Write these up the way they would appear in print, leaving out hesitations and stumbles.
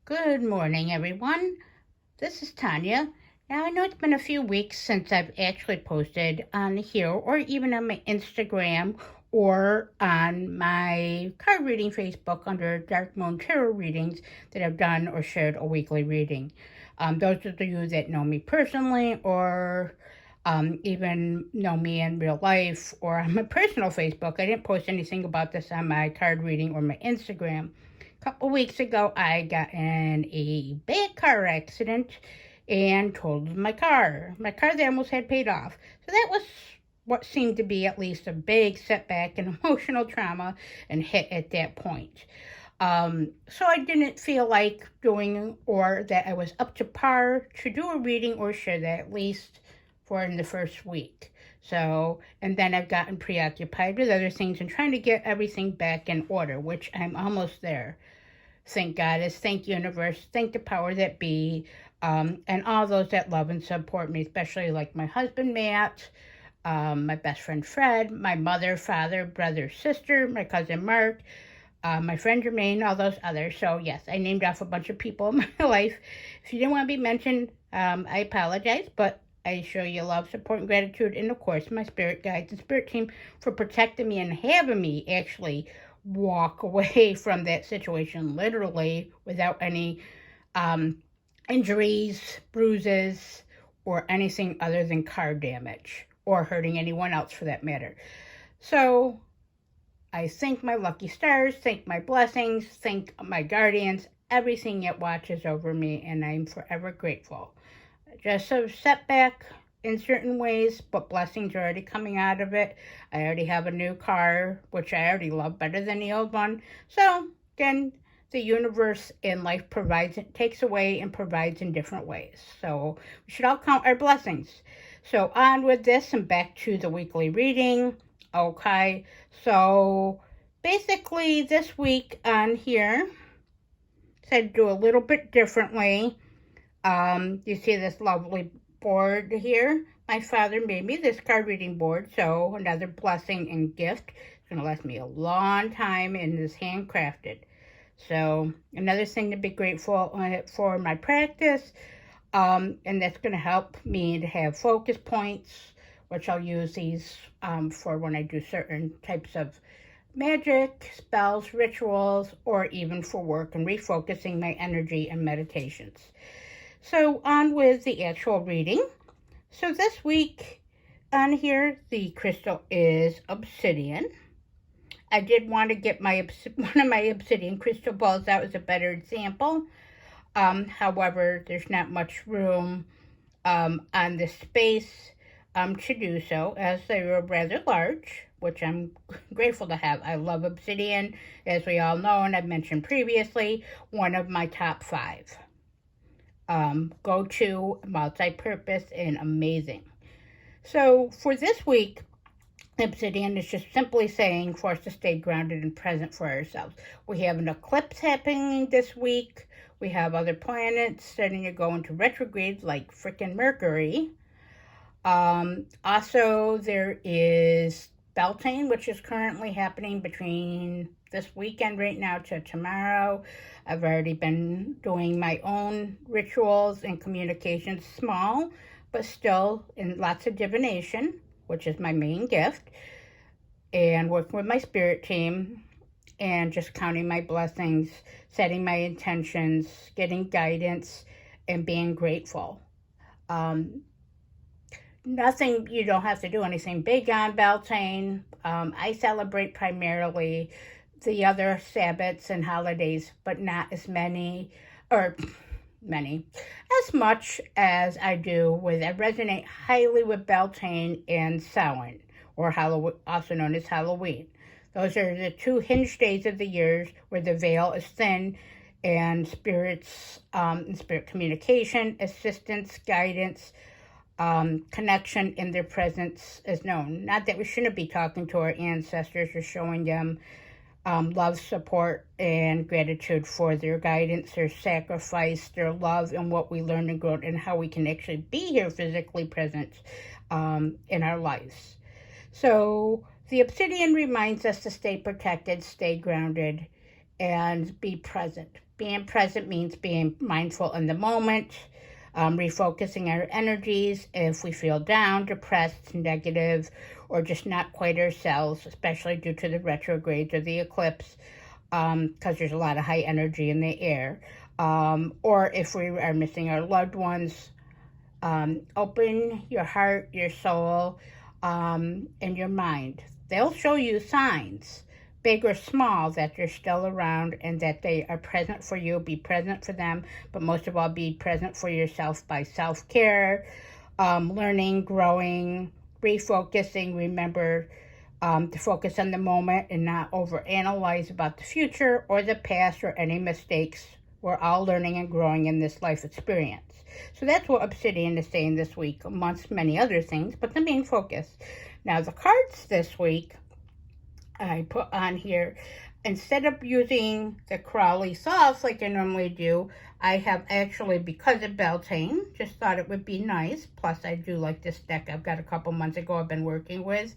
Good morning, everyone. This is Tanya. Now, I know it's been a few weeks since I've actually posted on here or even on my Instagram or on my card reading Facebook under Dark Moon Tarot readings that I've done or shared a weekly reading. Those of you that know me personally or even know me in real life or on my personal Facebook, I didn't post anything about this on my card reading or my Instagram. A couple weeks ago, I got in a bad car accident and totaled my car. My car that almost had paid off. So that was what seemed to be at least a big setback and emotional trauma and hit at that point. So I didn't feel like doing or that I was up to par to do a reading or share that at least for in the first week. So, and then I've gotten preoccupied with other things and trying to get everything back in order, which I'm almost there. Thank Goddess, thank Universe, thank the power that be, and all those that love and support me, especially like my husband Matt, my best friend Fred, my mother, father, brother, sister, my cousin Mark, my friend Jermaine, all those others. So yes, I named off a bunch of people in my life. If you didn't want to be mentioned, I apologize, but I show you love, support, and gratitude, and of course, my spirit guides and spirit team for protecting me and having me actually walk away from that situation literally without any um, injuries, bruises, or anything other than car damage or hurting anyone else for that matter. So I thank my lucky stars, thank my blessings, thank my guardians, everything that watches over me, and I'm forever grateful. Just a setback in certain ways, but blessings are already coming out of it. I already have a new car, which I already love better than the old one. So, again, the universe and life provides, it takes away and provides in different ways. So, we should all count our blessings. So, on with this and back to the weekly reading. Okay, so basically, this week on here, said do a little bit differently. You see this lovely board here. My father made me this card reading board, so another blessing and gift. It's going to last me a long time and is handcrafted. So another thing to be grateful for my practice, and that's going to help me to have focus points, which I'll use these for when I do certain types of magic, spells, rituals, or even for work and refocusing my energy and meditations. So, on with the actual reading. So, this week on here, the crystal is Obsidian. I did want to get one of my Obsidian crystal balls out as a better example. However, there's not much room on the space to do so, as they were rather large, which I'm grateful to have. I love Obsidian, as we all know, and I've mentioned previously, one of my top 5. Go to, multi-purpose, and amazing. So for this week, Obsidian is just simply saying for us to stay grounded and present for ourselves. We have an eclipse happening this week. We have other planets starting to go into retrograde like frickin' Mercury. Also, there is Beltane, which is currently happening between this weekend right now to tomorrow. I've already been doing my own rituals and communications, small, but still in lots of divination, which is my main gift, and working with my spirit team and just counting my blessings, setting my intentions, getting guidance, and being grateful. Nothing, you don't have to do anything big on Beltane. I celebrate primarily the other Sabbats and holidays, but not as many, or many, as much as I do with, I resonate highly with Beltane and Samhain, or Halloween, also known as Halloween. Those are the 2 hinge days of the years where the veil is thin and spirits, spirit communication, assistance, guidance, connection in their presence is known. Not that we shouldn't be talking to our ancestors or showing them love, support, and gratitude for their guidance, their sacrifice, their love, and what we learned and grown, and how we can actually be here physically present in our lives. So the Obsidian reminds us to stay protected, stay grounded, and be present. Being present means being mindful in the moment, refocusing our energies if we feel down, depressed, negative, or just not quite ourselves, especially due to the retrogrades or the eclipse, because there's a lot of high energy in the air. Or if we are missing our loved ones, open your heart, your soul, and your mind. They'll show you signs, big or small, that they're still around and that they are present for you. Be present for them, but most of all, be present for yourself by self-care, learning, growing, refocusing. Remember to focus on the moment and not overanalyze about the future or the past or any mistakes. We're all learning and growing in this life experience. So that's what Obsidian is saying this week, amongst many other things, but the main focus. Now, the cards this week I put on here, instead of using the Crowley sauce like I normally do, I have actually, because of Beltane, just thought it would be nice. Plus, I do like this deck I've got a couple months ago I've been working with.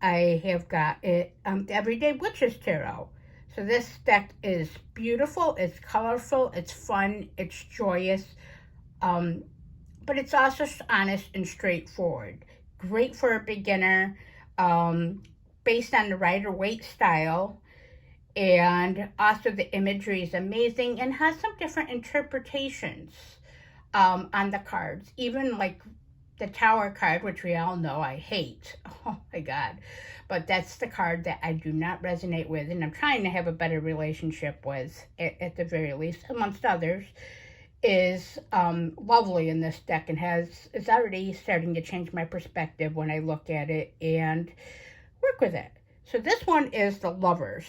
I have got it, the Everyday Witches Tarot. So this deck is beautiful, it's colorful, it's fun, it's joyous, but it's also honest and straightforward. Great for a beginner, based on the Rider-Waite style, and also the imagery is amazing and has some different interpretations on the cards. Even like the Tower card, which we all know I hate. Oh my God. But that's the card that I do not resonate with, and I'm trying to have a better relationship with, at the very least, amongst others, is lovely in this deck and is already starting to change my perspective when I look at it and work with it. So this one is the Lovers.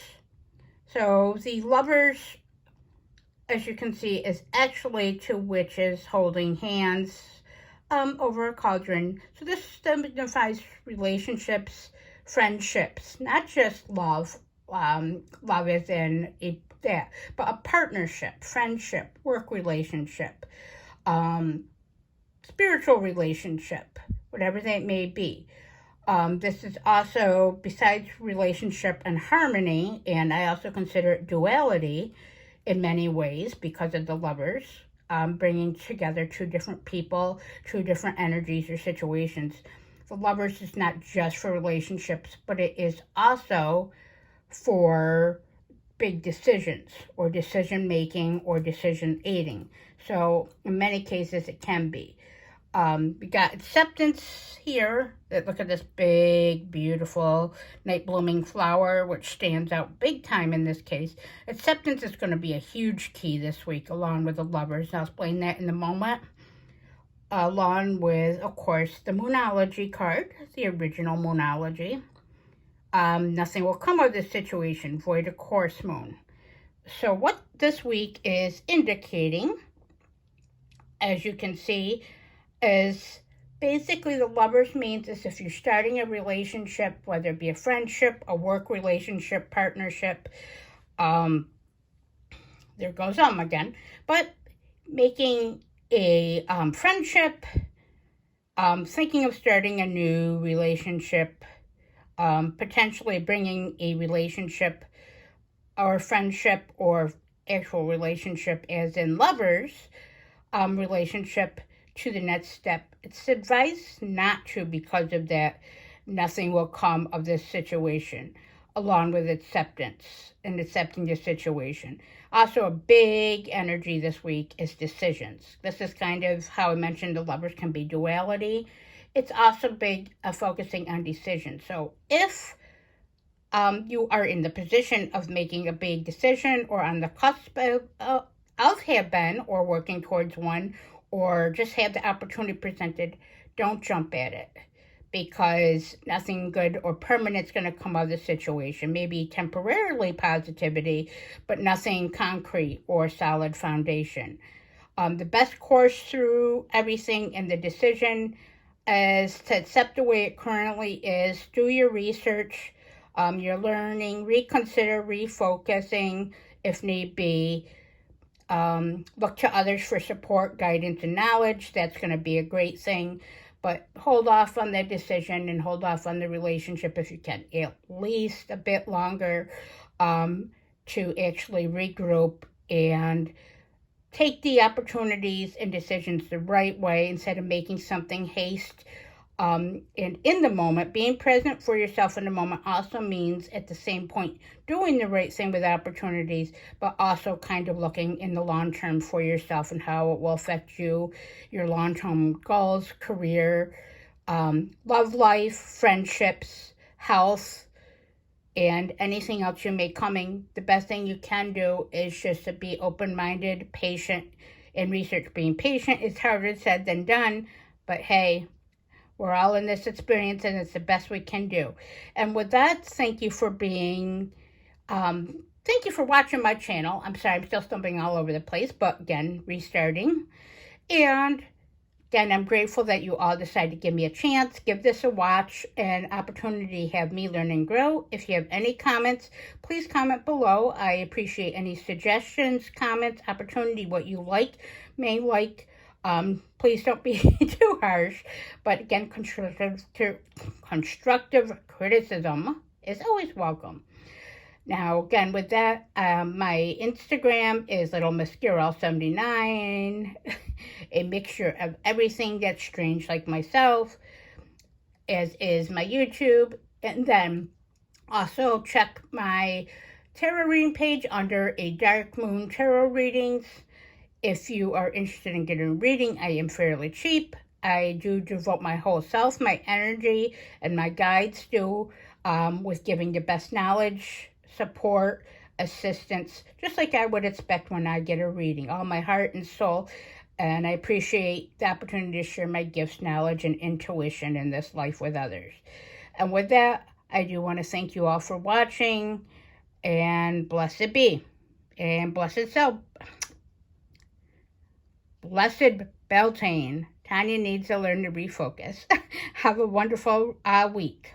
So the Lovers, as you can see, is actually two witches holding hands over a cauldron. So this signifies relationships, friendships, not just love, love as in that, but a partnership, friendship, work relationship, spiritual relationship, whatever that may be. This is also, besides relationship and harmony, and I also consider it duality in many ways because of the Lovers, bringing together two different people, two different energies or situations. The Lovers is not just for relationships, but it is also for big decisions or decision making or decision aiding. So in many cases it can be. We got acceptance here. Look at this big, beautiful night blooming flower, which stands out big time in this case. Acceptance is going to be a huge key this week, along with the Lovers. I'll explain that in a moment. Along with, of course, the Moonology card, the original Moonology. Nothing will come of this situation, void a course moon. So what this week is indicating, as you can see, is basically the Lovers means is if you're starting a relationship, whether it be a friendship, a work relationship, partnership, there goes again, but making a friendship, thinking of starting a new relationship, potentially bringing a relationship or friendship or actual relationship as in Lovers, relationship to the next step. It's advised not to because of that. Nothing will come of this situation, along with acceptance and accepting the situation. Also, a big energy this week is decisions. This is kind of how I mentioned the Lovers can be duality. It's also big focusing on decisions. So if you are in the position of making a big decision or on the cusp of have been or working towards one, or just have the opportunity presented, don't jump at it, because nothing good or permanent is going to come out of the situation. Maybe temporarily positivity, but nothing concrete or solid foundation. The best course through everything in the decision is to accept the way it currently is, do your research, your learning, reconsider, refocusing if need be. Look to others for support, guidance, and knowledge. That's going to be a great thing. But hold off on the decision and hold off on the relationship if you can, at least a bit longer, to actually regroup and take the opportunities and decisions the right way instead of making something haste. And in the moment, being present for yourself in the moment also means at the same point doing the right thing with opportunities, but also kind of looking in the long term for yourself and how it will affect you, your long term goals, career, love life, friendships, health, and anything else you may coming. The best thing you can do is just to be open-minded, patient, and research. Being patient is harder said than done, but hey, we're all in this experience and it's the best we can do. And with that, thank you for watching my channel. I'm sorry, I'm still stumbling all over the place, but again, restarting. And again, I'm grateful that you all decided to give me a chance, give this a watch, and opportunity to have me learn and grow. If you have any comments, please comment below. I appreciate any suggestions, comments, opportunity, what you may like. Please don't be too harsh. But again, constructive criticism is always welcome. Now, again, with that, my Instagram is Little Miss Girl 79, a mixture of everything that's strange like myself, as is my YouTube. And then also check my tarot reading page under a Dark Moon Tarot Readings. If you are interested in getting a reading, I am fairly cheap. I do devote my whole self, my energy, and my guides do with giving the best knowledge, support, assistance, just like I would expect when I get a reading, all my heart and soul. And I appreciate the opportunity to share my gifts, knowledge, and intuition in this life with others. And with that, I do want to thank you all for watching, and blessed be, and blessed Beltane. Tanya needs to learn to refocus. Have a wonderful week.